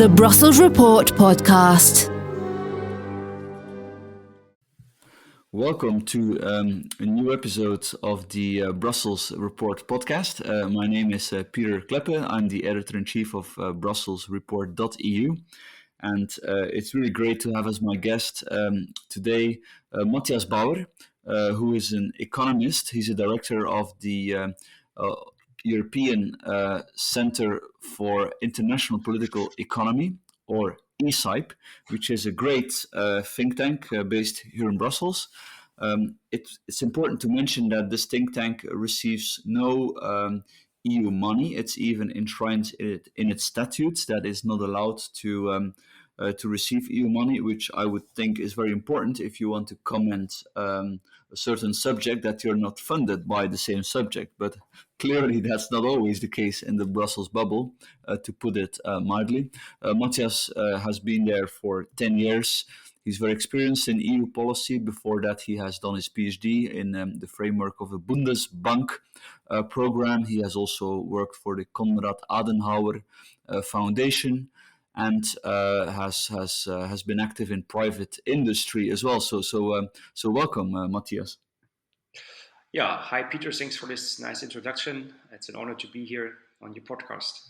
The Brussels Report podcast. Welcome to a new episode of the Brussels Report podcast. My name is Pieter Cleppe. I'm the editor-in-chief of BrusselsReport.eu. And it's really great to have as my guest today Matthias Bauer, who is an economist. He's a director of the European Center for International Political Economy, or ECIPE, which is a great think tank based here in Brussels. It's important to mention that this think tank receives no EU money. It's even enshrined in its statutes that is not allowed to receive EU money, which I would think is very important if you want to comment a certain subject that you're not funded by the same subject. But clearly that's not always the case in the Brussels bubble, to put it mildly. Matthias has been there for 10 years. He's very experienced in EU policy. Before that, he has done his PhD in the framework of a Bundesbank program. He has also worked for the Konrad Adenauer Foundation, and has been active in private industry as well. So welcome, Matthias. Yeah, hi Peter. Thanks for this nice introduction. It's an honor to be here on your podcast.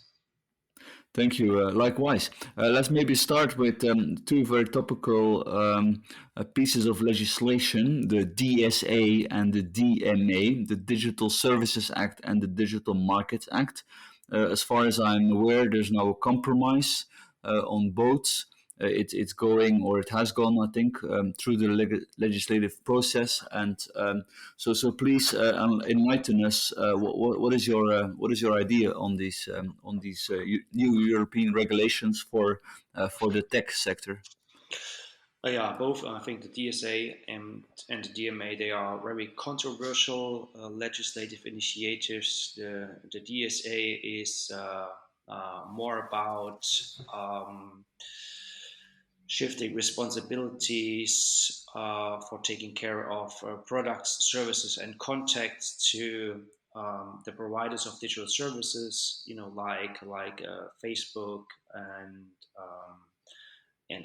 Thank you. Likewise. Let's maybe start with two very topical pieces of legislation: the DSA and the DMA, the Digital Services Act and the Digital Markets Act. As far as I'm aware, there's now a compromise on both. It's going, or it has gone, I think, through the legislative process. And so please enlighten us. What is your idea on these new European regulations for the tech sector? Yeah, both. I think the DSA and the DMA, they are very controversial legislative initiatives. The DSA is more about shifting responsibilities for taking care of products, services, and contacts to the providers of digital services, like Facebook and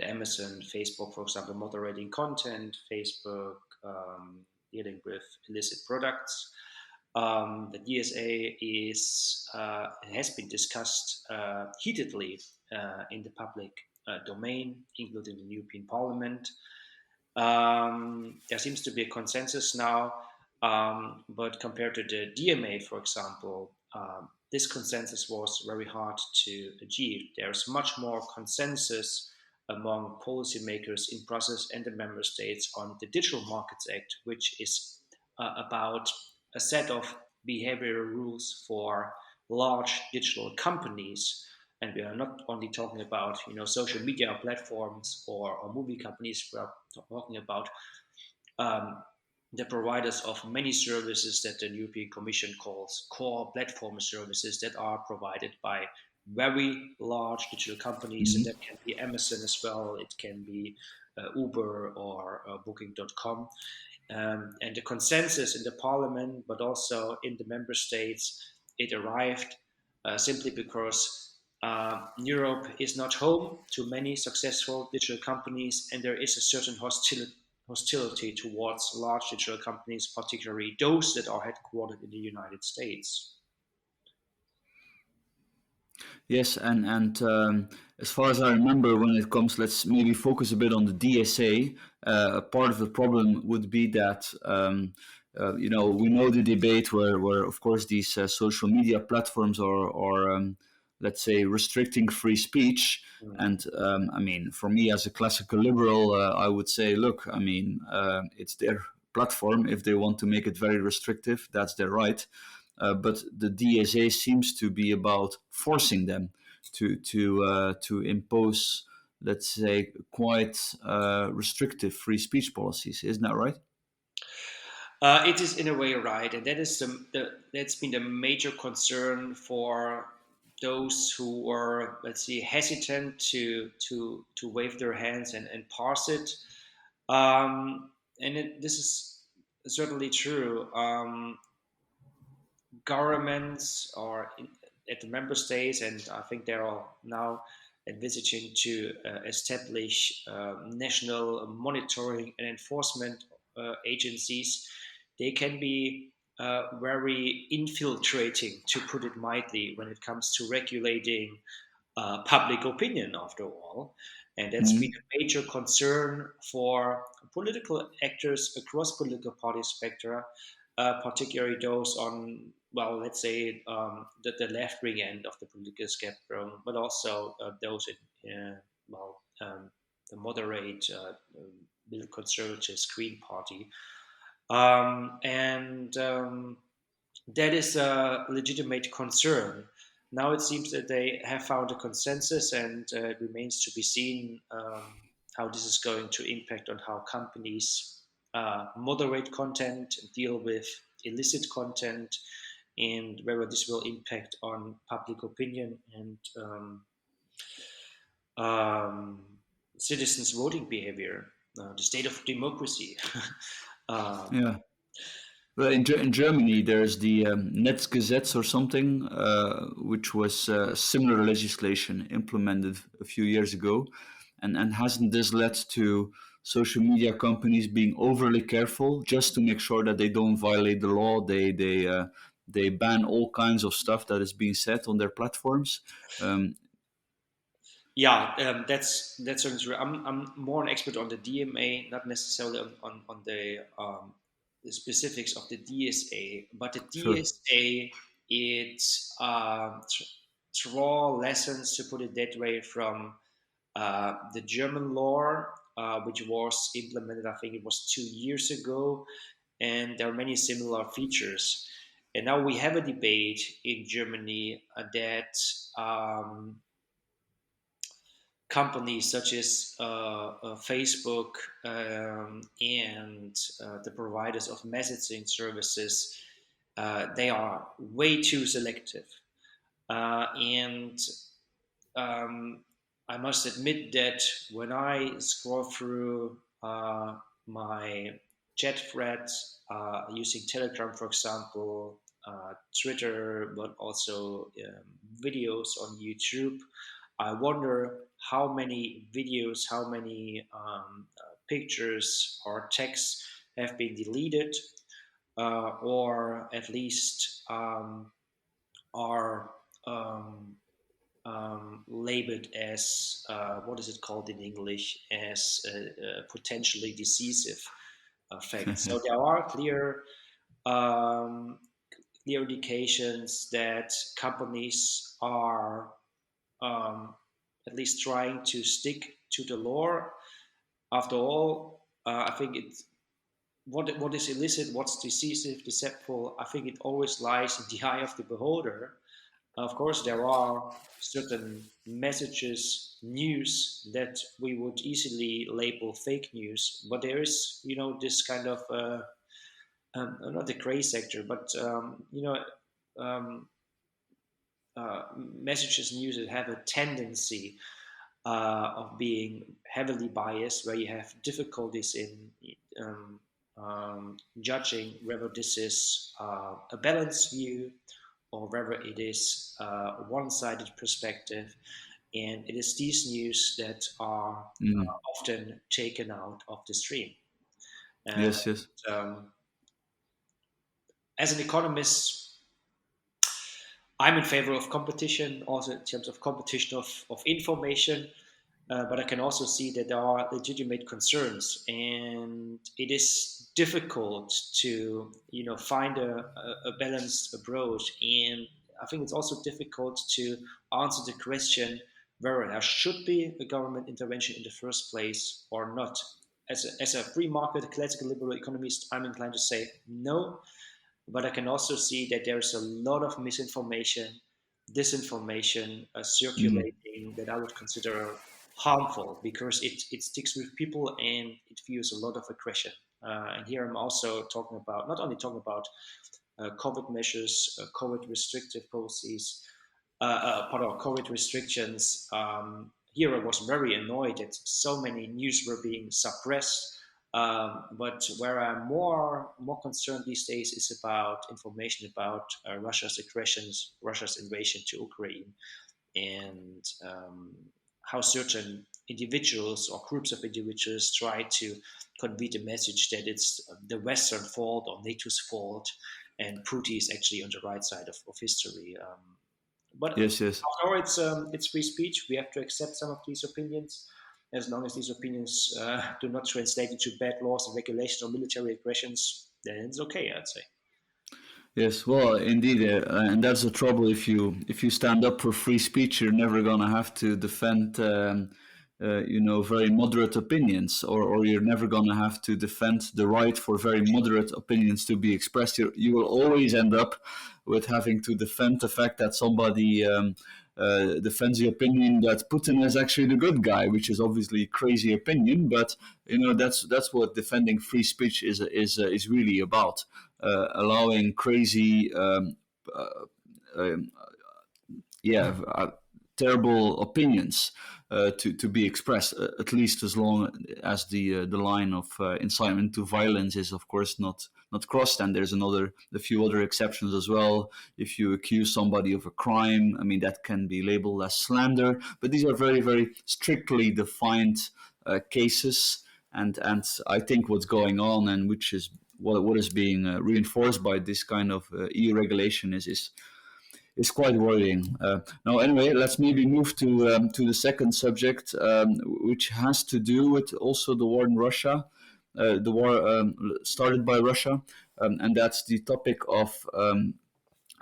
Amazon. Facebook, for example, moderating content. Facebook dealing with illicit products. The DSA has been discussed heatedly in the public domain, including the European Parliament. There seems to be a consensus now, but compared to the DMA, for example, this consensus was very hard to achieve. There's much more consensus among policymakers in Brussels and the member states on the Digital Markets Act, which is about a set of behavioral rules for large digital companies. And we are not only talking about social media platforms or movie companies. We are talking about the providers of many services that the European Commission calls core platform services that are provided by very large digital companies. Mm-hmm. And that can be Amazon as well. It can be Uber or Booking.com. And the consensus in the Parliament, but also in the member states, it arrived simply because Europe is not home to many successful digital companies, and there is a certain hostility towards large digital companies, particularly those that are headquartered in the United States. Yes, and as far as I remember, when it comes, let's maybe focus a bit on the DSA. Part of the problem would be that we know the debate where of course these social media platforms are let's say restricting free speech. Mm. And for me as a classical liberal, I would say, look, it's their platform. If they want to make it very restrictive, that's their right. But the DSA seems to be about forcing them to impose, let's say, quite restrictive free speech policies. Isn't that right? It is in a way right, and that is that's been the major concern for those who were, let's say, hesitant to wave their hands and pass it. This is certainly true. Governments at the member states, and I think there are now envisaging to establish national monitoring and enforcement agencies, they can be very infiltrating, to put it mildly, when it comes to regulating public opinion, after all. And that's been Mm. a major concern for political actors across political party spectra, particularly those on, well, let's say the left wing end of the political spectrum, but also those in, the moderate, middle conservative Green Party. And that is a legitimate concern. Now it seems that they have found a consensus, and it remains to be seen how this is going to impact on how companies moderate content, deal with illicit content, and whether this will impact on public opinion and um, citizens' voting behavior, the state of democracy. um, Yeah. Well, in Germany, there's the Netzgesetz or something, which was similar legislation implemented a few years ago, and hasn't this led to social media companies being overly careful just to make sure that they don't violate the law? They ban all kinds of stuff that is being said on their platforms. Um, Yeah, that's certainly true. I'm more an expert on the DMA, not necessarily on the specifics of the DSA. But the sure. DSA, it draw lessons, to put it that way, from the German law, which was implemented, I think it was 2 years ago, and there are many similar features. And now we have a debate in Germany that companies such as Facebook and the providers of messaging services, they are way too selective. And I must admit that when I scroll through my chat threads using Telegram, for example, Twitter, but also videos on YouTube, I wonder how many videos, how many pictures or texts have been deleted, or at least are labeled as what is it called in English, as potentially decisive facts. So there are um, clear indications that companies are at least trying to stick to the law. After all, I think it's what is illicit, what's decisive, deceptive. I think it always lies in the eye of the beholder. Of course, there are certain messages, news that we would easily label fake news, but there is, this kind of not the gray sector, but um, messages, news that have a tendency of being heavily biased, where you have difficulties in um, judging whether this is a balanced view or whether it is a one-sided perspective. And it is these news that are Mm. often taken out of the stream. And Yes, yes. um, as an economist, I'm in favor of competition, also in terms of competition of information. But I can also see that there are legitimate concerns, and it is difficult to find a balanced approach. And I think it's also difficult to answer the question whether there should be a government intervention in the first place or not. As a free market, classical liberal economist, I'm inclined to say no. But I can also see that there's a lot of misinformation, disinformation Mm. circulating that I would consider harmful, because it sticks with people and it fuels a lot of aggression. And here I'm also talking about, not only talking about COVID measures, COVID restrictive policies, COVID restrictions. Here I was very annoyed that so many news were being suppressed. But where I'm more concerned these days is about information about Russia's aggressions, Russia's invasion to Ukraine, and how certain individuals or groups of individuals try to convey the message that it's the Western fault or NATO's fault, and Putin is actually on the right side of history. But Yes, yes. after all, it's free speech. We have to accept some of these opinions, as long as these opinions do not translate into bad laws and regulations or military aggressions. Then it's okay, I'd say. Yes, well, indeed, and that's the trouble. If you stand up for free speech, you're never gonna have to defend, very moderate opinions, or you're never gonna have to defend the right for very moderate opinions to be expressed. You will always end up with having to defend the fact that somebody defends the opinion that Putin is actually the good guy, which is obviously a crazy opinion. But that's what defending free speech is really about. Allowing crazy, um, yeah, terrible opinions to be expressed, at least as long as the line of incitement to violence is, of course, not crossed. And there's a few other exceptions as well. If you accuse somebody of a crime, I mean, that can be labeled as slander. But these are very, very strictly defined cases. And I think what's going on, and which is what is being reinforced by this kind of EU regulation, is quite worrying. Now, anyway, let's maybe move to the second subject, which has to do with also the war in Russia, the war started by Russia, and that's the topic of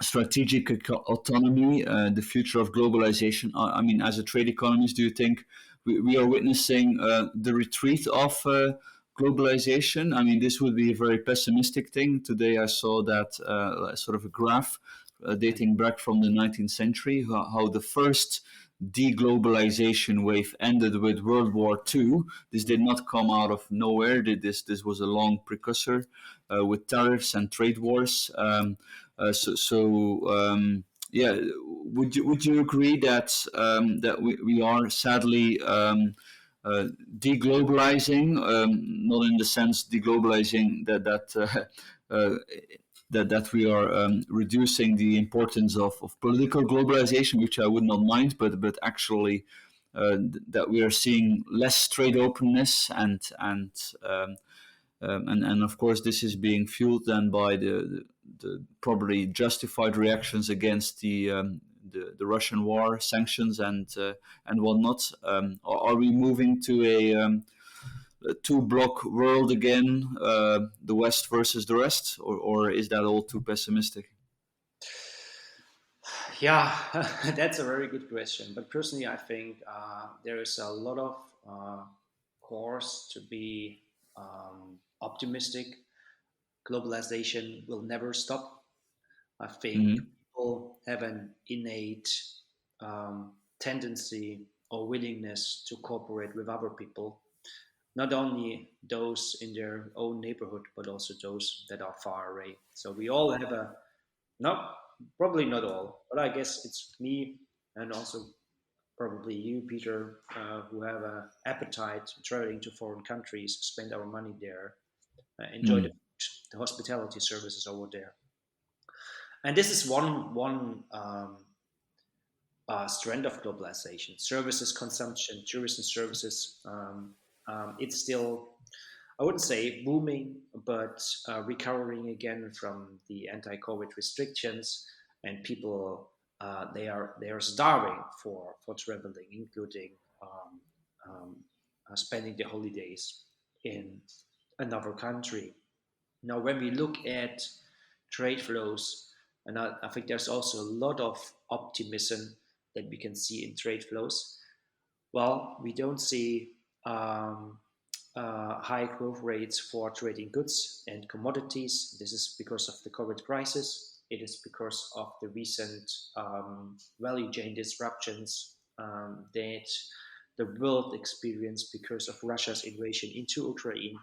strategic autonomy, the future of globalization. I mean, as a trade economist, do you think we are witnessing the retreat of globalization? I mean, this would be a very pessimistic thing. Today I saw that sort of a graph dating back from the 19th century, how the first deglobalization wave ended with World War II. This did not come out of nowhere. This was a long precursor with tariffs and trade wars. Yeah, would you agree that that we are sadly deglobalizing, not in the sense deglobalizing uh, that we are reducing the importance of political globalization, which I would not mind, but actually that we are seeing less trade openness and of course this is being fueled then by the probably justified reactions against the Russian war, sanctions and whatnot. Are we moving to a two-block world again, the West versus the rest, or is that all too pessimistic? Yeah, that's a very good question. But personally, I think there is a lot of cause to be optimistic. Globalization will never stop. I think Mm-hmm. people have an innate tendency or willingness to cooperate with other people, not only those in their own neighborhood, but also those that are far away. So we all have not probably not all, but I guess it's me and also probably you, Peter, who have an appetite traveling to foreign countries, spend our money there, enjoy the hospitality services over there. And this is one strand of globalization: services consumption, tourism services. It's still, I wouldn't say booming, but recovering again from the anti-COVID restrictions, and people they are starving for traveling, including um, um, spending the holidays in another country. Now, when we look at trade flows, and I think there's also a lot of optimism that we can see in trade flows. Well, we don't see high growth rates for trading goods and commodities. This is because of the COVID crisis. It is because of the recent value chain disruptions that the world experienced because of Russia's invasion into Ukraine.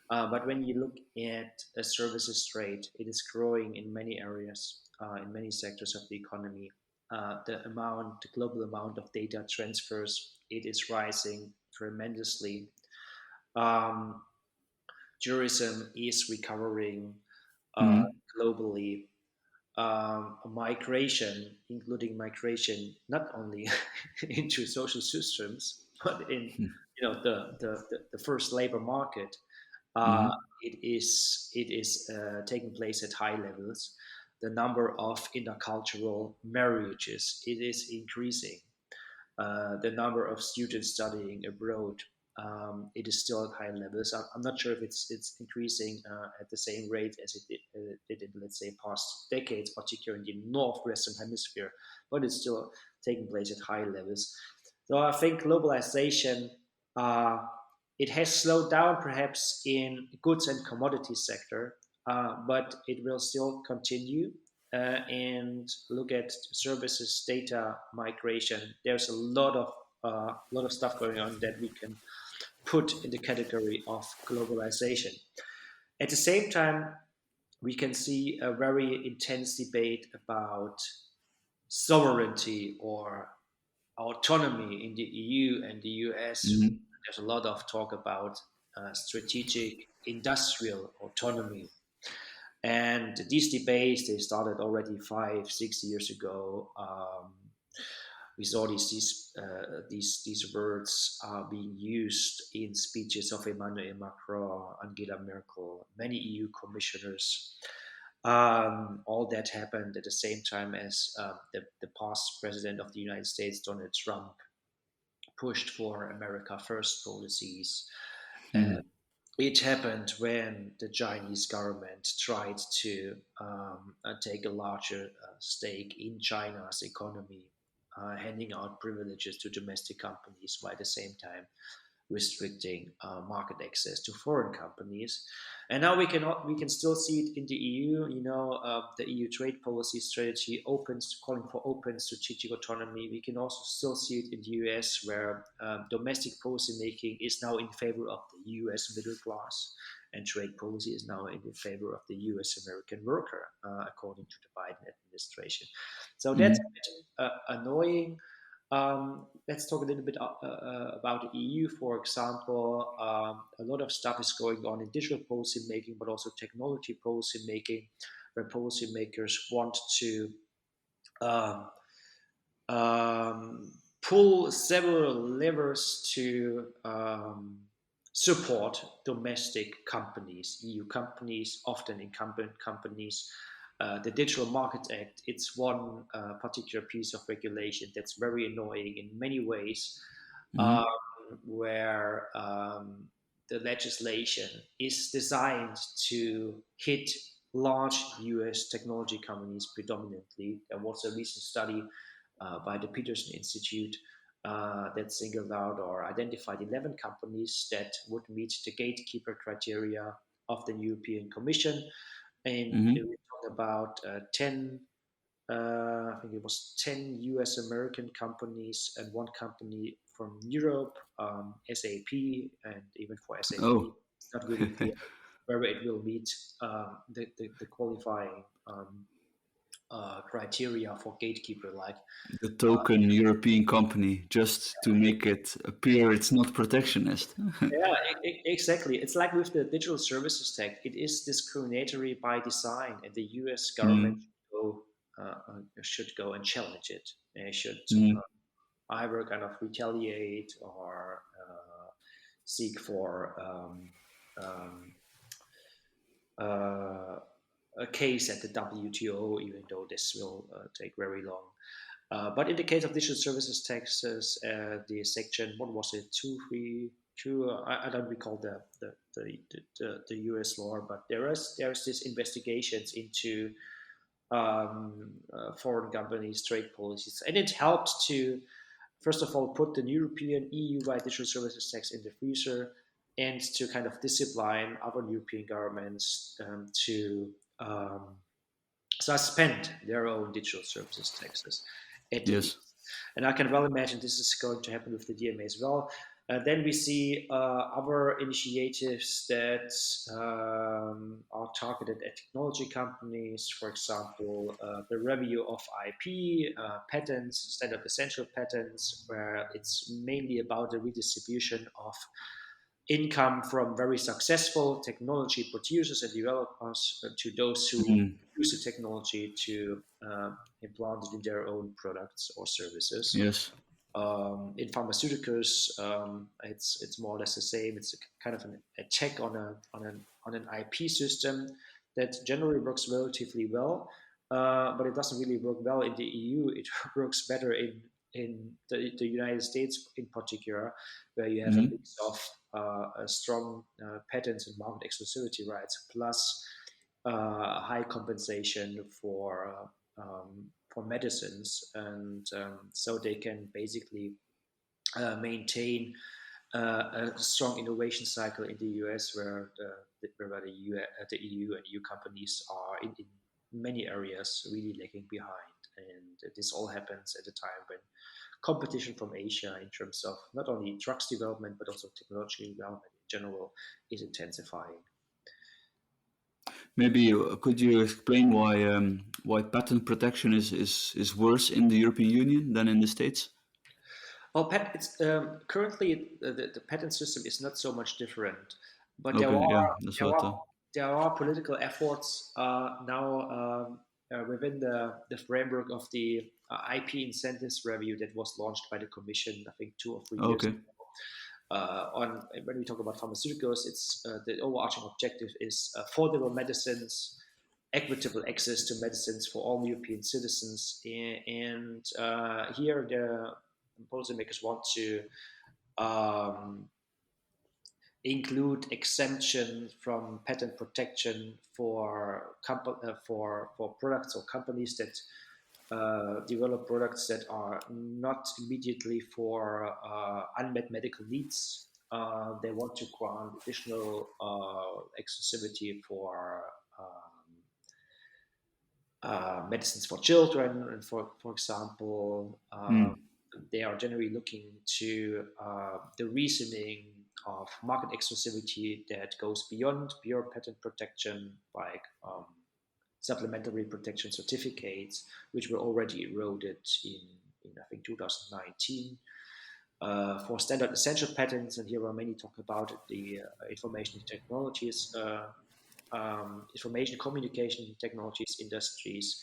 But when you look at a services trade, it is growing in many areas, in many sectors of the economy. The global amount of data transfers, it is rising tremendously. Um, Tourism is recovering uh, Mm-hmm. globally. migration, including migration not only into social systems, but in the first labor market, uh, Mm-hmm. it is taking place at high levels. The number of intercultural marriages, it is increasing. The number of students studying abroad, it is still at high levels. I'm not sure if it's increasing at the same rate as it did in, let's say, past decades, particularly in the northwestern hemisphere, but it's still taking place at high levels. So I think globalization, uh, it has slowed down perhaps in goods and commodities sector, but it will still continue. And look at services, data migration. There's a lot of stuff going on that we can put in the category of globalization. At the same time, we can see a very intense debate about sovereignty or autonomy in the EU and the US. Mm-hmm. There's a lot of talk about strategic industrial autonomy. And these debates, they started already 5, 6 years ago. We saw these words are being used in speeches of Emmanuel Macron, Angela Merkel, many EU commissioners. All that happened at the same time as the past president of the United States, Donald Trump, pushed for America First policies. Mm-hmm. It happened when the Chinese government tried to take a larger stake in China's economy, handing out privileges to domestic companies while at the same time restricting market access to foreign companies. And now we can still see it in the EU. The EU trade policy strategy opens calling for open strategic autonomy. We can also still see it in the US, where domestic policy making is now in favor of the US middle class, and trade policy is now in favor of the US American worker, according to the Biden administration. So that's a Mm-hmm. bit annoying. Let's talk a little bit about the EU, for example. A lot of stuff is going on in digital policy making, but also technology policy making, where policymakers want to um, pull several levers to support domestic companies, EU companies, often incumbent companies. The Digital Market Act, it's one particular piece of regulation that's very annoying in many ways, um, Mm-hmm. where the legislation is designed to hit large US technology companies predominantly. There was a recent study by the Peterson Institute that singled out or identified 11 companies that would meet the gatekeeper criteria of the European Commission. And we Mm-hmm. talked about 10, I think it was 10 US American companies and one company from Europe, SAP, and even for SAP, Oh. it's not really clear whether it will meet the qualifying criteria for gatekeeper, like The token European company, just to make it appear it's not protectionist. yeah, exactly. It's like with the digital services tech. It is discriminatory by design, and the U.S. government Mm-hmm. should go and challenge it. They should Mm-hmm. either kind of retaliate or seek for um, uh, a case at the WTO, even though this will take very long. But in the case of digital services taxes, the section, what was it, 232? I don't recall the US law, but there's this investigations into foreign companies' trade policies, and it helped to first of all put the European EU-wide digital services tax in the freezer, and to kind of discipline other European governments to suspend their own digital services taxes at the EU. Yes. And I can well imagine this is going to happen with the DMA as well. Then we see other initiatives that are targeted at technology companies, for example, the review of IP, patents, standard essential patents, where it's mainly about the redistribution of income from very successful technology producers and developers to those who Mm-hmm. use the technology to implant it in their own products or services. Yes. In pharmaceuticals, it's more or less the same. It's a kind of a check on an IP system that generally works relatively well, but it doesn't really work well in the EU. It works better in the United States in particular, where you have a mix of a strong patents and market exclusivity rights plus high compensation for medicines, and so they can basically maintain a strong innovation cycle in the US, where the EU and EU companies are in many areas really lagging behind. And this all happens at a time when competition from Asia in terms of not only drugs development but also technology development in general is intensifying. Maybe could you explain why patent protection is worse in the European Union than in the States? Well, currently the patent system is not so much different, but Okay, yeah, that's there what. are there are political efforts now within the framework of the IP incentives review that was launched by the Commission, I think 2 or 3 years Okay. ago. On when we talk about pharmaceuticals, it's the overarching objective is affordable medicines, equitable access to medicines for all European citizens, and here the policymakers want to um, include exemption from patent protection for products or companies that develop products that are not immediately for unmet medical needs. They want to grant additional exclusivity for medicines for children, and for example, they are generally looking to the reasoning of market exclusivity that goes beyond pure patent protection, like supplementary protection certificates, which were already eroded in I think 2019. For standard essential patents, and here are many talk about the information technologies, information communication technologies industries.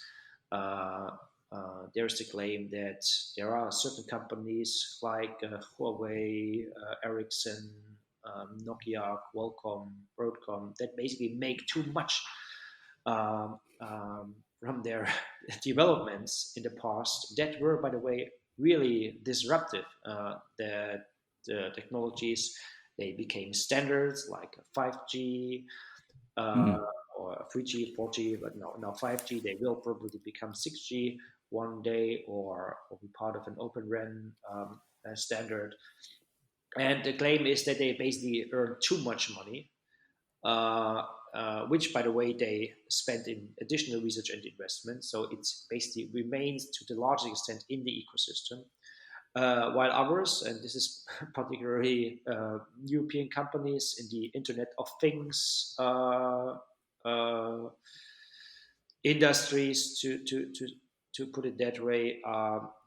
There's the claim that there are certain companies like Huawei, Ericsson, Nokia, Qualcomm, Broadcom that basically make too much from their developments in the past that were, by the way, really disruptive. That the technologies, they became standards like 5G or 3G, 4G, but now 5G. They will probably become 6G one day, or be part of an Open RAN standard. And the claim is that they basically earn too much money, which, by the way, they spend in additional research and investment. So it basically remains to the largest extent in the ecosystem. While others, and this is particularly European companies in the Internet of Things industries, to put it that way,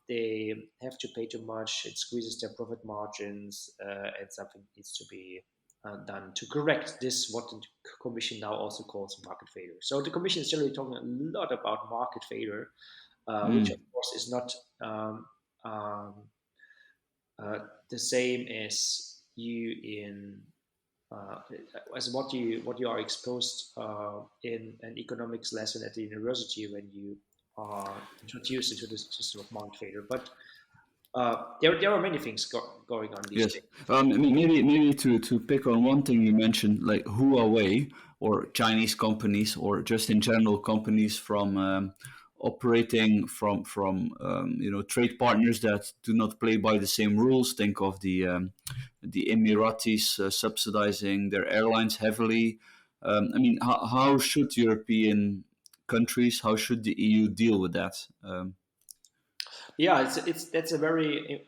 they have to pay too much. It squeezes their profit margins, and something needs to be done to correct this, what the Commission now also calls market failure. So the Commission is generally talking a lot about market failure, which of course is not the same as as what you are exposed in an economics lesson at the university when you are introduced into the system of market failure. But there are many things going on these days. I mean, maybe to pick on one thing you mentioned, like Huawei or Chinese companies, or just in general companies from operating from trade partners that do not play by the same rules. Think of the Emiratis subsidizing their airlines heavily. I mean, how should European countries, how should the EU deal with that? Yeah, it's a very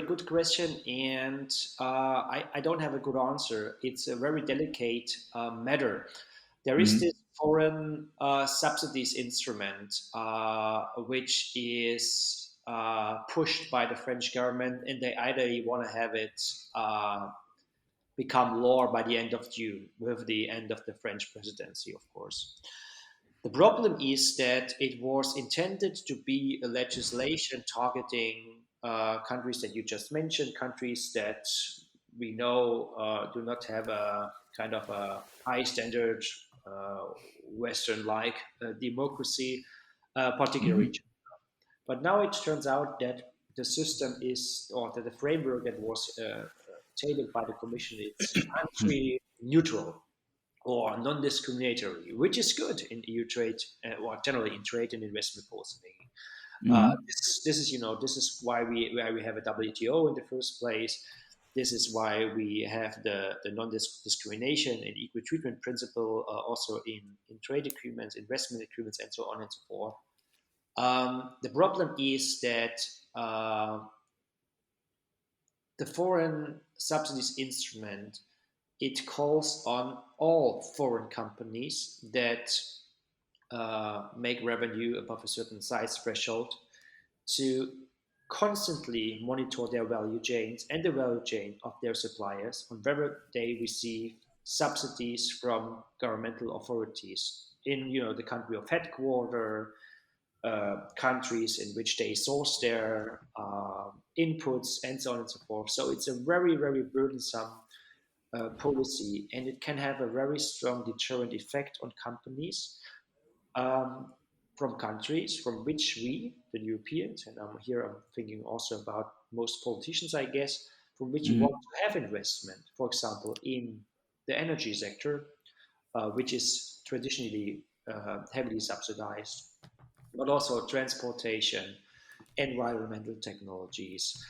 good question, and I don't have a good answer. It's a very delicate matter. There is this foreign subsidies instrument, which is pushed by the French government, and they either want to have it become law by the end of June, with the end of the French presidency, of course. The problem is that it was intended to be a legislation targeting countries that you just mentioned, countries that we know do not have a kind of a high standard Western-like democracy, particularly. Hmm. But now it turns out that the system is, or that the framework that was tailored by the Commission, it's country neutral or non-discriminatory, which is good in EU trade, or generally in trade and investment policy making. Hmm. This is, this is why we have a WTO in the first place. This is why we have the non-discrimination and equal treatment principle also in trade agreements, investment agreements, and so on and so forth. The problem is that the foreign subsidies instrument, it calls on all foreign companies that make revenue above a certain size threshold to constantly monitor their value chains and the value chain of their suppliers on whether they receive subsidies from governmental authorities in the country of headquarter, countries in which they source their inputs, and so on and so forth. So it's a very, very burdensome policy, and it can have a very strong deterrent effect on companies um, from countries from which we, the Europeans, and I'm thinking also about most politicians, I guess, from which we Hmm. want to have investment, for example, in the energy sector, which is traditionally heavily subsidized, but also transportation, environmental technologies,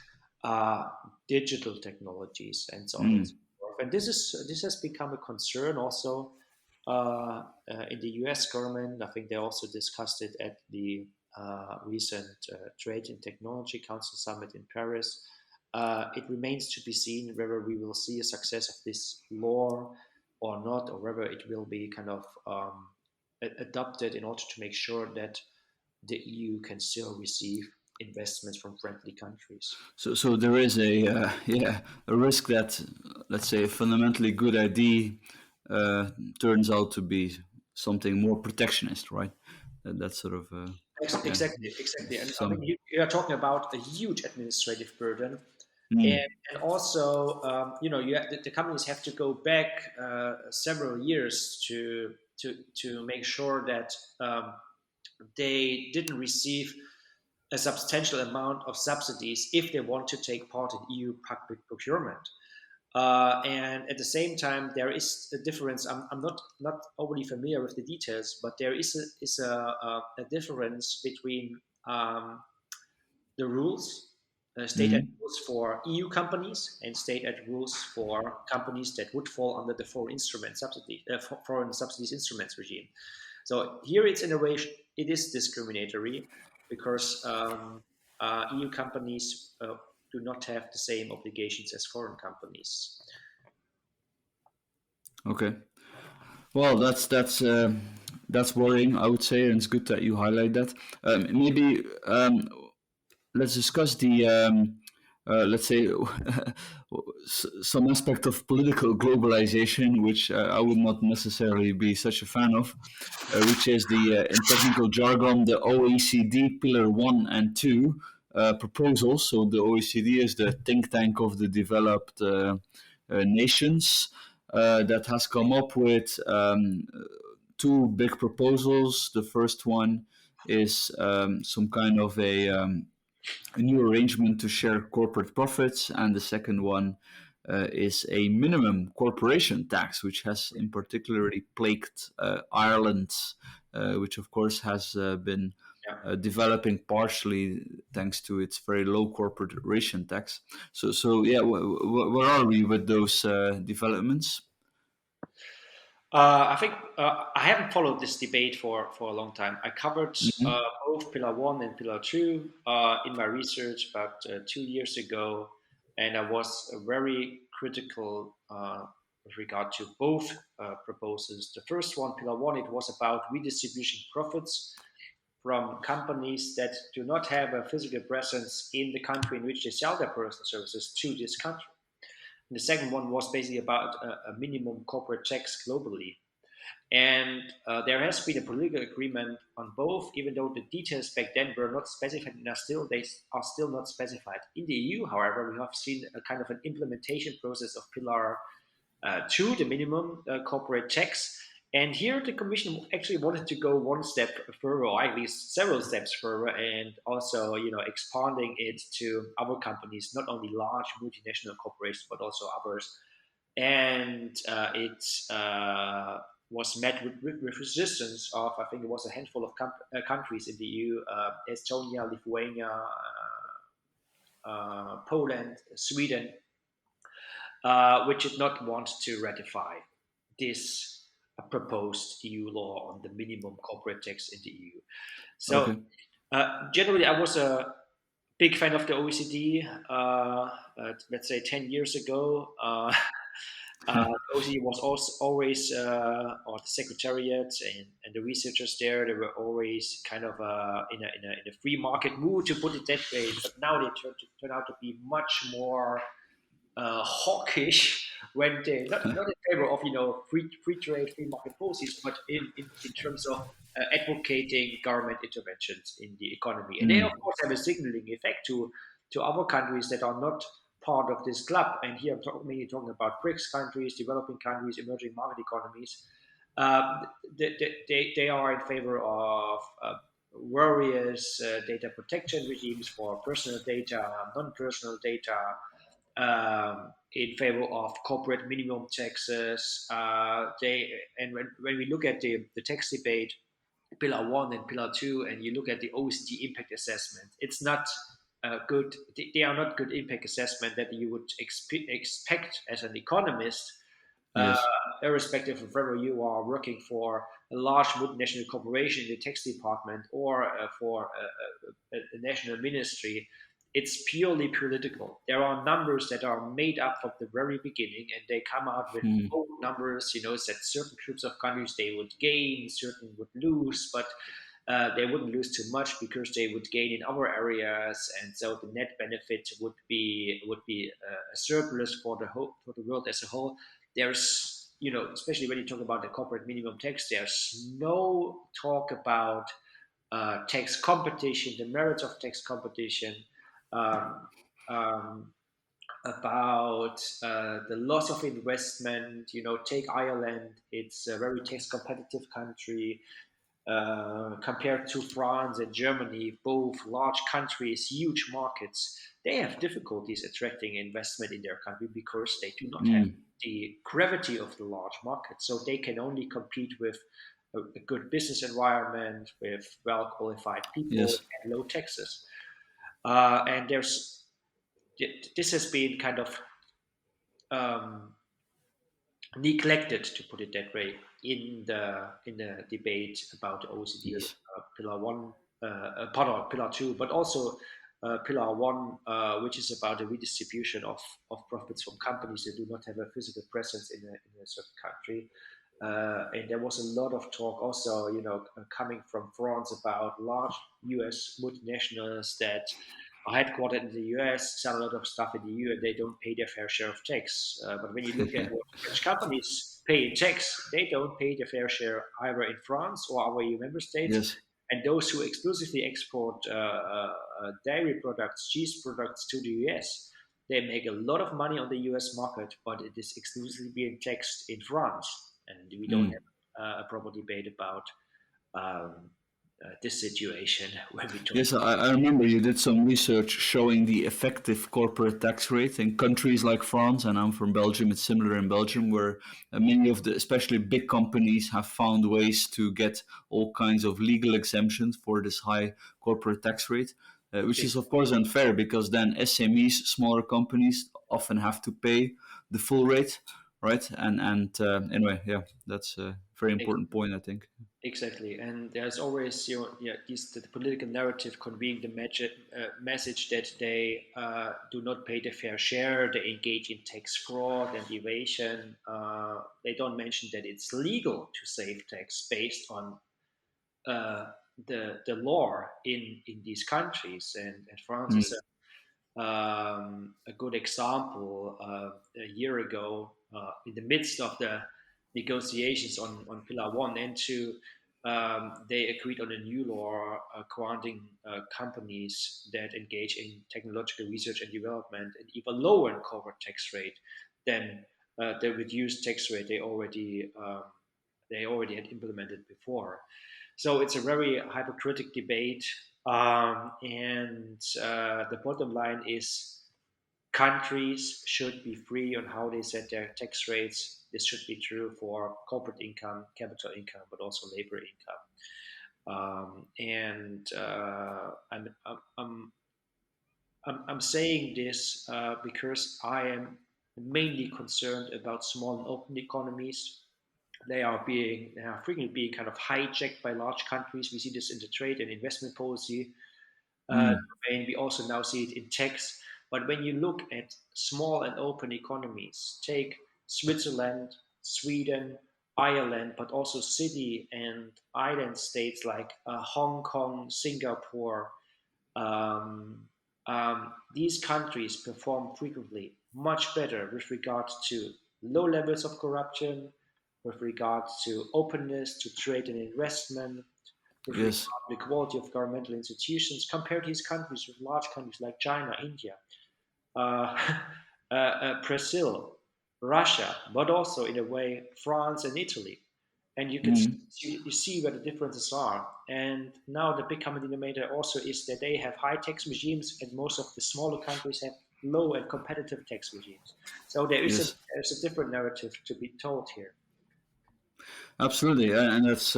uh, digital technologies, and so on and so Hmm. forth. And this has become a concern also in the U.S. government. I think they also discussed it at the recent Trade and Technology Council summit in Paris. It remains to be seen whether we will see a success of this law or not, or whether it will be kind of adopted in order to make sure that the EU can still receive investments from friendly countries. So there is a yeah, a risk that, let's say, a fundamentally good idea turns out to be something more protectionist, right? That's sort of yeah, Exactly. And I mean, some. you are talking about a huge administrative burden. And, Mm. and also, the companies have to go back several years to make sure that they didn't receive a substantial amount of subsidies if they want to take part in EU public procurement. And at the same time, there is a difference. I'm not overly familiar with the details, but there is a difference between the rules, state aid Mm. rules for EU companies and state aid rules for companies that would fall under the foreign subsidies instruments regime. So here it's in a way it is discriminatory because EU companies do not have the same obligations as foreign companies. Okay. Well, that's worrying, I would say, and it's good that you highlight that. Maybe let's discuss the let's say some aspect of political globalization, which I would not necessarily be such a fan of, which is the in technical jargon the OECD Pillar 1 and 2 proposals. So the OECD is the think tank of the developed nations that has come up with two big proposals. The first one is some kind of a new arrangement to share corporate profits, and the second one is a minimum corporation tax, which has in particularly plagued Ireland, which of course has been Yeah. developing partially thanks to its very low corporation tax. So yeah, where are we with those developments? I think I haven't followed this debate for a long time. I covered Hmm. both Pillar 1 and Pillar 2 in my research about 2 years ago, and I was very critical with regard to both proposals. The first one, Pillar 1, it was about redistribution profits from companies that do not have a physical presence in the country in which they sell their products and services to this country. And the second one was basically about a minimum corporate tax globally. And there has been a political agreement on both, even though the details back then were not specified, and they are still not specified. In the EU, however, we have seen a kind of an implementation process of Pillar 2, the minimum corporate tax. And here the Commission actually wanted to go one step further, or at least several steps further, and also, expanding it to other companies, not only large multinational corporations, but also others. And it was met with resistance of, I think it was a handful of countries in the EU, Estonia, Lithuania, Poland, Sweden, which did not want to ratify this proposed EU law on the minimum corporate tax in the EU. So Okay. generally, I was a big fan of the OECD. Let's say 10 years ago, OECD was also always, or the secretariat and the researchers there, they were always kind of in a free market mood, to put it that way. But now they turn out to be much more hawkish when they not in favor of free trade, free market policies, but in terms of advocating government interventions in the economy. And they of course have a signaling effect to other countries that are not part of this club. And here I'm mainly talking about BRICS countries, developing countries, emerging market economies. They are in favor of various data protection regimes for personal data, non-personal data, in favor of corporate minimum taxes. When we look at the tax debate, Pillar 1 and Pillar 2, and you look at the OECD impact assessment, it's not good. They are not good impact assessment that you would expect as an economist, uh, Yes. irrespective of whether you are working for a large multinational corporation in the tax department or for a national ministry. It's purely political. There are numbers that are made up from the very beginning, and they come out with old numbers. That certain groups of countries they would gain, certain would lose, but they wouldn't lose too much because they would gain in other areas, and so the net benefit would be a surplus for the world as a whole. There's, especially when you talk about the corporate minimum tax, there's no talk about tax competition, the merits of tax competition, um, um, about the loss of investment. Take Ireland; it's a very tax competitive country compared to France and Germany, both large countries, huge markets. They have difficulties attracting investment in their country because they do not have the gravity of the large market. So they can only compete with a good business environment, with well qualified people Yes. and low taxes. And this has been kind of um, neglected, to put it that way, in the debate about the OECD Yes. Pillar 1, Pillar 2, but also Pillar 1, which is about the redistribution of profits from companies that do not have a physical presence in a certain country. And there was a lot of talk also, coming from France, about large US multinationals that are headquartered in the US, sell a lot of stuff in the EU, and they don't pay their fair share of tax. But when you look at what French companies pay in tax, they don't pay their fair share either in France or our EU member states. Yes. And those who exclusively export dairy products, cheese products to the US, they make a lot of money on the US market, but it is exclusively being taxed in France. And we don't have a proper debate about um, this situation when we talk. Yes, I remember you did some research showing the effective corporate tax rate in countries like France, and I'm from Belgium. It's similar in Belgium, where many of the, especially big companies, have found ways to get all kinds of legal exemptions for this high corporate tax rate, which is of course unfair because then SMEs, smaller companies, often have to pay the full rate, right? And anyway, yeah, that's a very important point, I think. Exactly, and there's always, the political narrative conveying the message that they do not pay the fair share, they engage in tax fraud and evasion. They don't mention that it's legal to save tax based on uh, the law in these countries, and France is a good example. A year ago, in the midst of the negotiations on Pillar 1 and 2, they agreed on a new law granting companies that engage in technological research and development an even lower corporate tax rate than the reduced tax rate they already had implemented before. So it's a very hypocritical debate, and the bottom line is countries should be free on how they set their tax rates. This should be true for corporate income, capital income, but also labor income. And I'm saying this because I am mainly concerned about small and open economies. They are frequently being kind of hijacked by large countries. We see this in the trade and investment policy Mm. domain. We also now see it in tax. But when you look at small and open economies, take Switzerland, Sweden, Ireland, but also city and island states like Hong Kong, Singapore, these countries perform frequently much better with regards to low levels of corruption, with regards to openness to trade and investment, with regard Yes. to the quality of governmental institutions, compared to these countries with large countries like China, India, uh, Brazil, Russia, but also in a way France and Italy. And Mm. you see where the differences are. And now the big common denominator also is that they have high tax regimes, and most of the smaller countries have low and competitive tax regimes. So Yes. there's a different narrative to be told here. Absolutely, and that's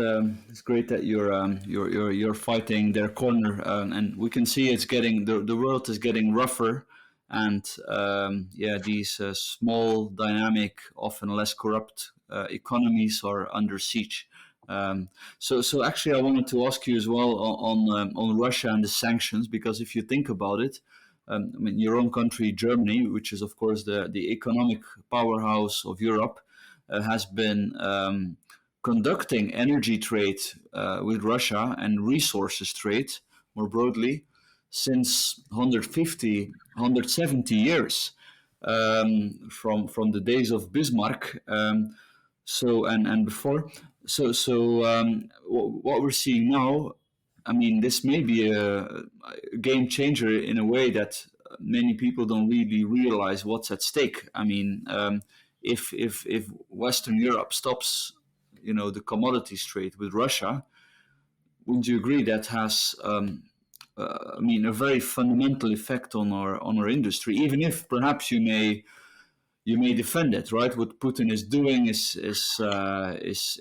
it's great that you're fighting their corner, and we can see it's getting the world is getting rougher, and yeah, these small, dynamic, often less corrupt economies are under siege. So actually, I wanted to ask you as well on Russia and the sanctions, because if you think about it, I mean, your own country, Germany, which is of course the economic powerhouse of Europe, has been conducting energy trade with Russia and resources trade more broadly since 150, 170 years from the days of Bismarck. And before. What we're seeing now, I mean, this may be a game changer in a way that many people don't really realize what's at stake. I mean, if Western Europe stops, the commodities trade with Russia, wouldn't you agree that has, I mean, a very fundamental effect on our industry? Even if perhaps you may defend it, right? What Putin is doing is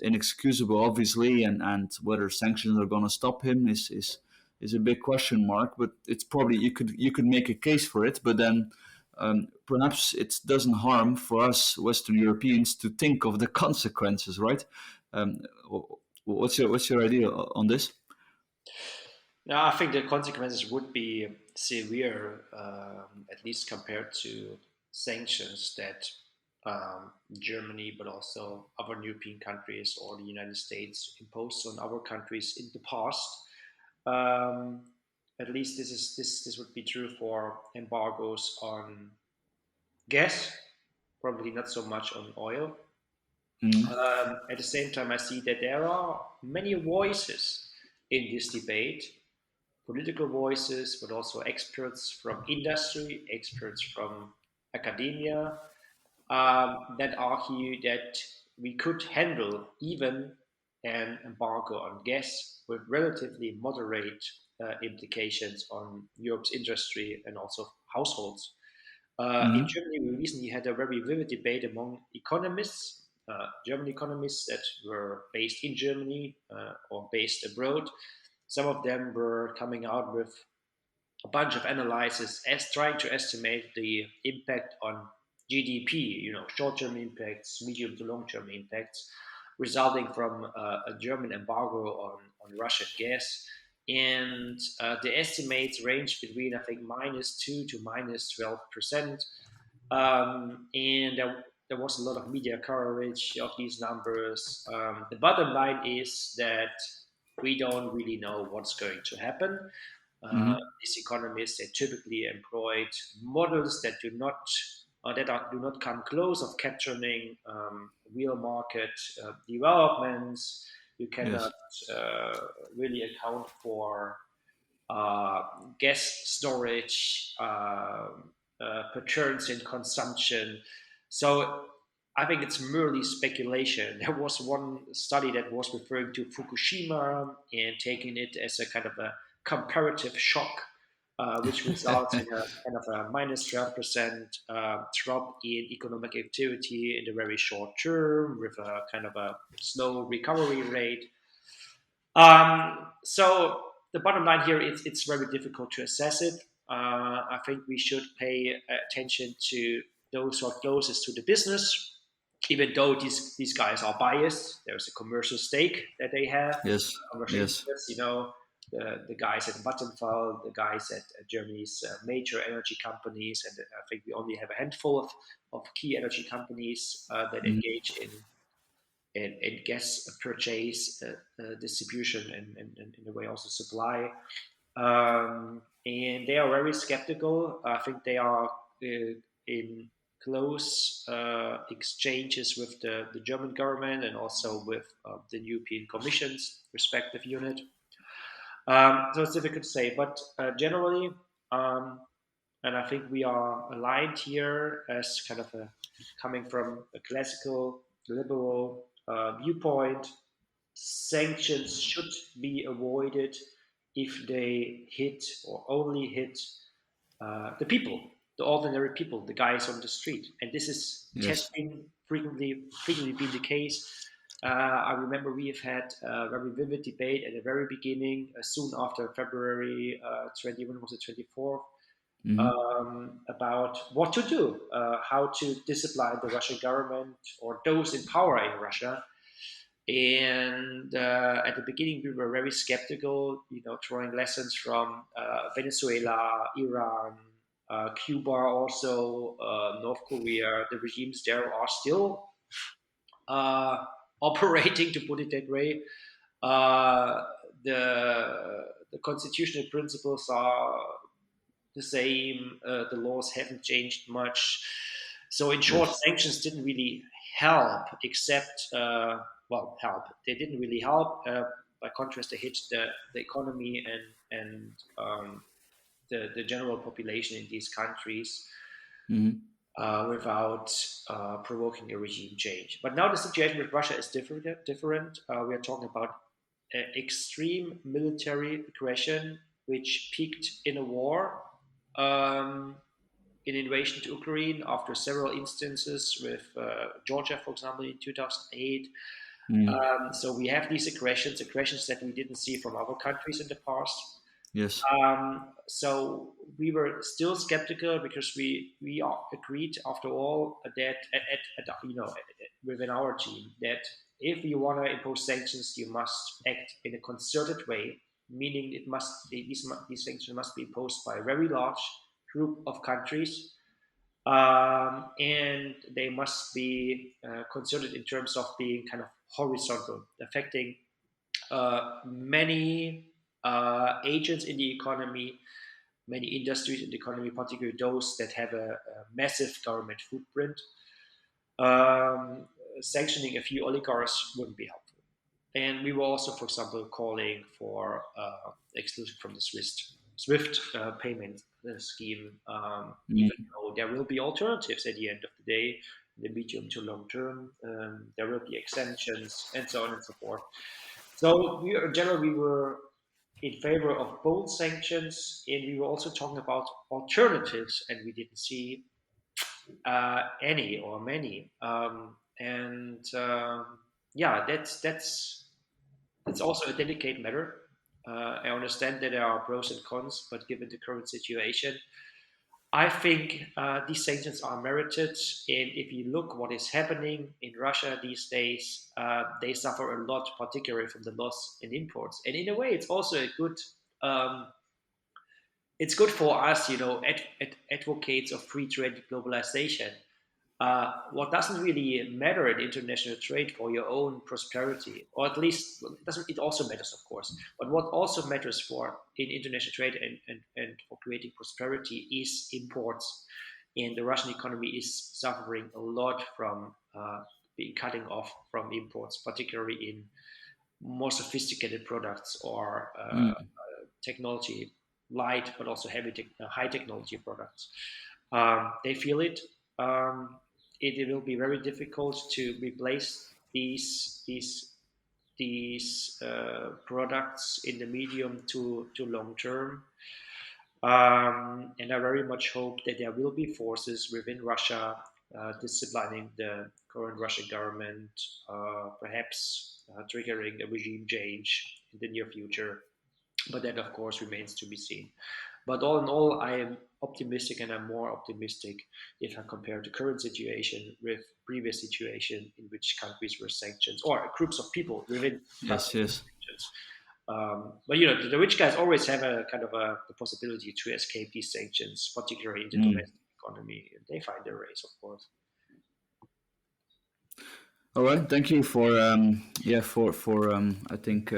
inexcusable, obviously, and whether sanctions are going to stop him is a big question mark. But it's probably you could make a case for it, but then perhaps it doesn't harm for us Western Europeans to think of the consequences, right? Um, what's your idea on this? Now, I think the consequences would be severe, at least compared to sanctions that Germany, but also other European countries or the United States imposed on our countries in the past. Um, at least this would be true for embargoes on gas, probably not so much on oil. Mm. At the same time, I see that there are many voices in this debate, political voices, but also experts from industry, experts from academia, that argue that we could handle even an embargo on gas with relatively moderate implications on Europe's industry and also households. In Mm. Germany, we recently had a very vivid debate among economists, German economists that were based in Germany or based abroad. Some of them were coming out with a bunch of analysis as trying to estimate the impact on GDP, short-term impacts, medium to long-term impacts, resulting from a German embargo on Russian gas. And the estimates range between, I think, -2 to -12%. And there was a lot of media coverage of these numbers. The bottom line is that we don't really know what's going to happen. Mm. These economists, they typically employed models that do not do not come close of capturing real market developments. You cannot really account for gas storage, patterns in consumption. So I think it's merely speculation. There was one study that was referring to Fukushima and taking it as a kind of a comparative shock, which results in a kind of a minus 12% drop in economic activity in the very short term with a kind of a slow recovery rate. So the bottom line here is it's very difficult to assess it. I think we should pay attention to those who are closest to the business, even though these guys are biased. There's a commercial stake that they have, Yes. commercial Yes. interests, the guys at Vattenfall, the guys at Germany's major energy companies, and I think we only have a handful of key energy companies that engage in gas purchase, distribution, and in a way also supply. And they are very skeptical. I think they are in close exchanges with the German government and also with the European Commission's respective unit. So it's difficult to say, but generally, and I think we are aligned here as kind of coming from a classical liberal viewpoint. Sanctions should be avoided if they hit or only hit the people, the ordinary people, the guys on the street, and this has been frequently been the case. I remember we have had a very vivid debate at the very beginning, soon after February 21, was it 24th, about what to do, how to discipline the Russian government or those in power in Russia. And at the beginning, we were very skeptical, drawing lessons from Venezuela, Iran, Cuba, also North Korea. The regimes there are still operating, to put it that way. The constitutional principles are the same. The laws haven't changed much. So in short, sanctions didn't really help, except, help. They didn't really help. By contrast, they hit the economy and the general population in these countries without provoking a regime change. But now the situation with Russia is different. We are talking about extreme military aggression, which peaked in a war, in invasion to Ukraine after several instances with Georgia, for example, in 2008. So we have these aggressions that we didn't see from other countries in the past. Yes. So we were still skeptical because we are agreed, after all, that within our team, that if you want to impose sanctions, you must act in a concerted way, meaning these sanctions must be imposed by a very large group of countries, and they must be considered in terms of being kind of horizontal, affecting many agents in the economy, many industries in the economy, particularly those that have a massive government footprint. Sanctioning a few oligarchs wouldn't be helpful. And we were also, for example, calling for exclusion from the SWIFT payment scheme, even though there will be alternatives at the end of the day, in the medium to long term. There will be exemptions and so on and so forth. So in general, we were in favor of both sanctions, and we were also talking about alternatives, and we didn't see any or many. That's also a delicate matter. I understand that there are pros and cons, but given the current situation, I think these sanctions are merited. And if you look what is happening in Russia these days, they suffer a lot, particularly from the loss in imports. And in a way, it's also a good. It's good for us, advocates of free trade globalization. What doesn't really matter in international trade for your own prosperity, or at least it also matters, of course. But what also matters in international trade and for creating prosperity is imports. and the Russian economy is suffering a lot from being cutting off from imports, particularly in more sophisticated products or Mm. technology, light but also high technology products. They feel it. It will be very difficult to replace these products in the medium to long term. And I very much hope that there will be forces within Russia disciplining the current Russian government, perhaps triggering a regime change in the near future. But that, of course, remains to be seen. But all in all, I am optimistic, and I'm more optimistic if I compare the current situation with previous situation in which countries were sanctions, or groups of people within Yes, countries were yes. sanctions. But you know, the rich guys always have a kind of the possibility to escape these sanctions, particularly in the Mm. domestic economy. They find their ways, of course. All right, thank you for I think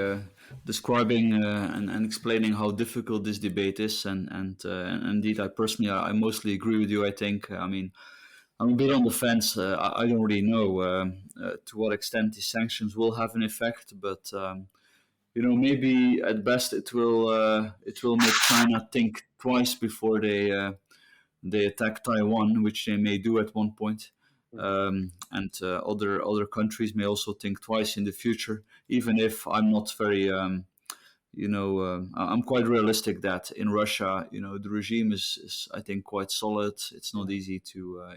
describing and explaining how difficult this debate is, and indeed, I mostly agree with you. I think I mean I'm a bit on the fence. I don't really know to what extent these sanctions will have an effect, but maybe at best it will make China think twice before they attack Taiwan, which they may do at one point. And other countries may also think twice in the future, even if I'm not very I'm quite realistic that in Russia, the regime is I think quite solid. It's not easy to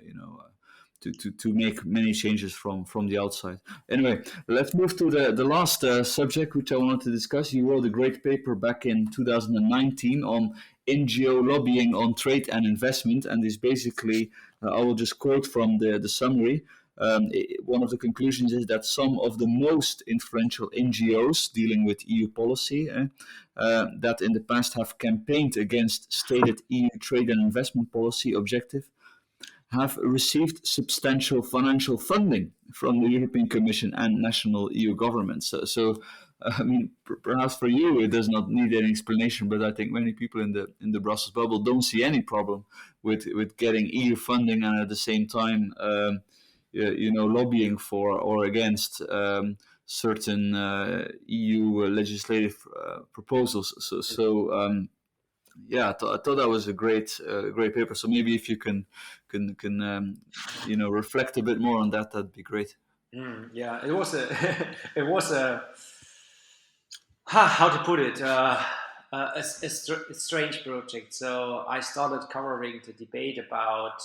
make many changes from the outside. Anyway, let's move to the last subject which I wanted to discuss. You wrote a great paper back in 2019 on NGO lobbying on trade and investment, and this basically, I will just quote from the summary. One of the conclusions is that some of the most influential NGOs dealing with EU policy that in the past have campaigned against stated EU trade and investment policy objective have received substantial financial funding from the European Commission and national EU governments. I mean, perhaps for you it does not need any explanation, but I think many people in the Brussels bubble don't see any problem with getting EU funding and at the same time, lobbying for or against certain EU legislative proposals. Yeah, I thought that was a great paper. So maybe if you can reflect a bit more on that, that'd be great. Yeah, it was a it was a how to put it a strange project. So I started covering the debate about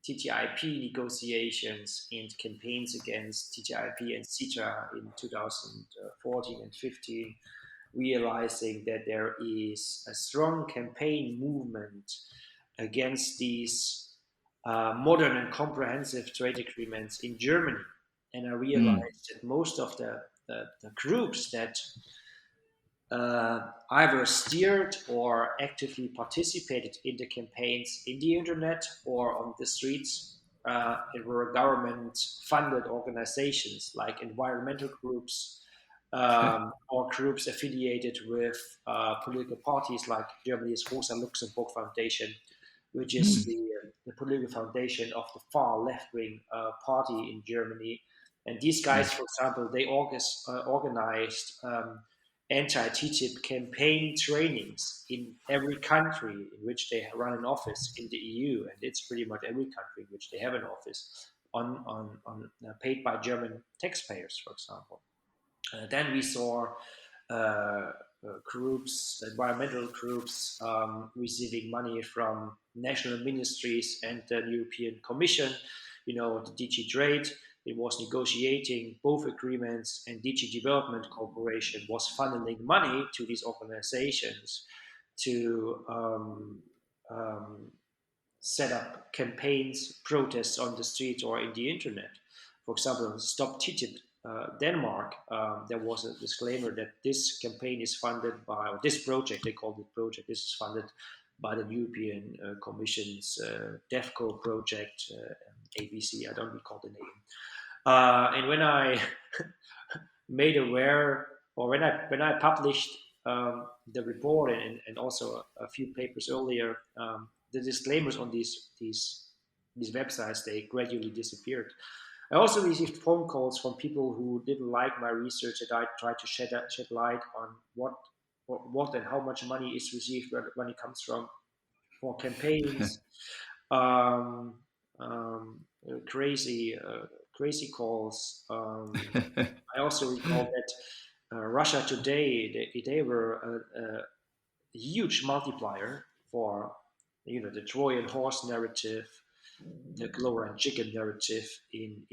TTIP negotiations and campaigns against TTIP and CETA in 2014 and 15, realizing that there is a strong campaign movement against these modern and comprehensive trade agreements in Germany. And I Mm. realized that most of the groups that either steered or actively participated in the campaigns in the internet or on the streets. It were government funded organizations like environmental groups or groups affiliated with political parties like Germany's Rosa Luxemburg Foundation, which is Mm. the political foundation of the far left wing party in Germany. And these guys, Mm. for example, they organized anti-TTIP campaign trainings in every country in which they run an office in the EU, and it's pretty much every country in which they have an office on paid by German taxpayers, for example. Then we saw groups, environmental groups, receiving money from national ministries and the European Commission. You know, the DG Trade, it was negotiating both agreements, and DG Development Corporation was funneling money to these organizations to set up campaigns, protests on the street or in the internet. For example, Stop TTIP Denmark, there was a disclaimer that this campaign is funded by, or this project, they called it project, this is funded by the European Commission's DEFCO project, ABC, I don't recall the name. And when I made aware, or when I published the report and also a few papers earlier, the disclaimers on these websites, they gradually disappeared. I also received phone calls from people who didn't like my research, that I tried to shed light on what and how much money is received when it comes from for campaigns. um, Crazy calls. I also recall that Russia Today, they were a huge multiplier for the Trojan horse narrative, the Glover and chicken narrative in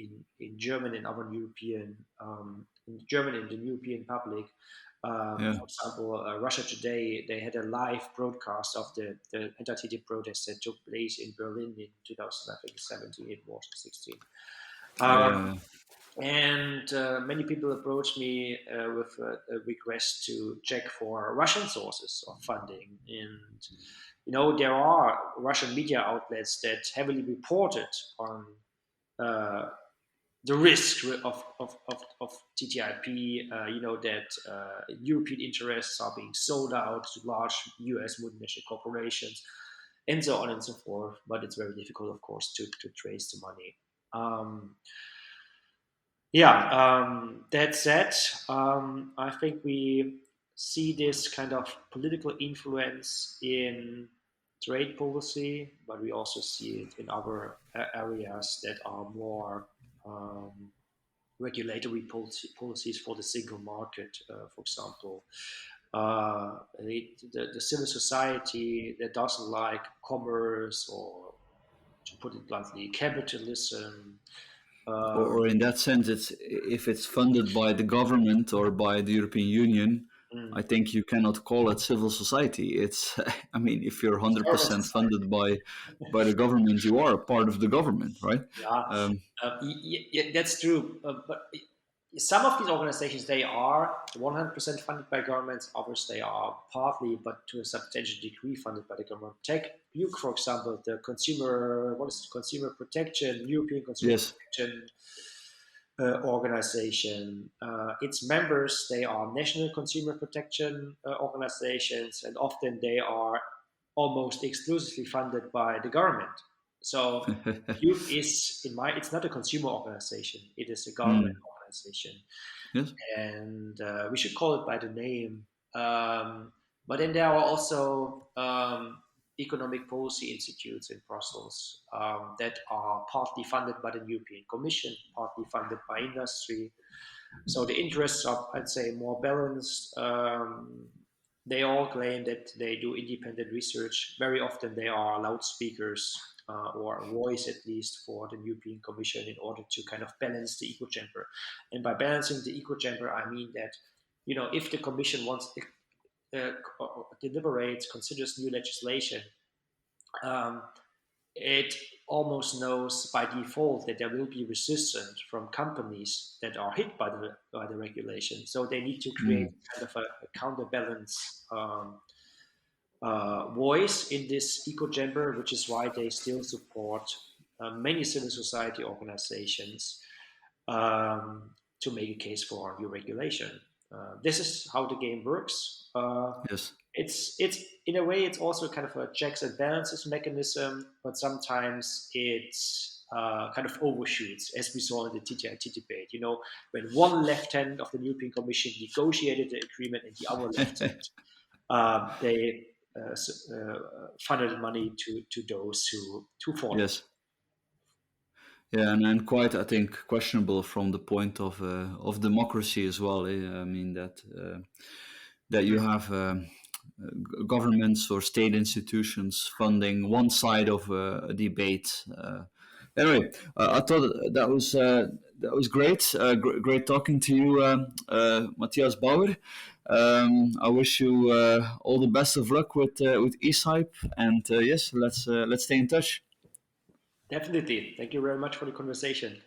Germany and other European in Germany and the European public. For example, Russia Today, they had a live broadcast of the anti-TTIP protests that took place in Berlin in 2017, it was 16. And many people approached me with a request to check for Russian sources of funding. And, there are Russian media outlets that heavily reported on the risk of TTIP, that European interests are being sold out to large US multinational corporations, and so on and so forth. But it's very difficult, of course, to trace the money. That said, I think we see this kind of political influence in trade policy, but we also see it in other areas that are more regulatory policies for the single market, for example. The civil society that doesn't like commerce, or to put it bluntly, capitalism. Or in that sense, if it's funded by the government or by the European Union, I think you cannot call it civil society. It's, I mean, if you're 100% funded by the government, you are a part of the government, right? Yeah, that's true. But some of these organizations, they are 100% funded by governments. Others, they are partly, but to a substantial degree, funded by the government. Take BUC, for example, the Consumer Protection, European Consumer Protection organization. Its members, they are national consumer protection organizations, and often they are almost exclusively funded by the government. So BUC is, it's not a consumer organization; it is a government organization. Yes. And we should call it by the name. But then there are also economic policy institutes in Brussels that are partly funded by the European Commission, partly funded by industry. So the interests are, I'd say, more balanced. They all claim that they do independent research. Very often they are loudspeakers or a voice, at least, for the European Commission in order to kind of balance the echo chamber. And by balancing the echo chamber, I mean that, if the Commission wants deliberates, considers new legislation, it almost knows by default that there will be resistance from companies that are hit by the regulation. So they need to create kind of a counterbalance voice in this echo chamber, which is why they still support many civil society organizations to make a case for new regulation. This is how the game works. Yes. It's in a way, it's also kind of a checks and balances mechanism, but sometimes it's kind of overshoots, as we saw in the TTIP debate. When one left hand of the European Commission negotiated the agreement, and the other left hand, they funneled money to those who fought. Yes. Yeah, and quite, I think, questionable from the point of democracy as well. I mean that you have governments or state institutions funding one side of a debate. Anyway, I thought that was great. Great talking to you, Matthias Bauer. I wish you all the best of luck with ECIPE, and yes, let's stay in touch. Definitely. Thank you very much for the conversation.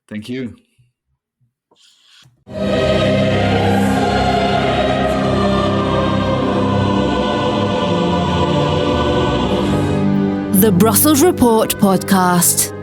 Thank you. The Brussels Report podcast.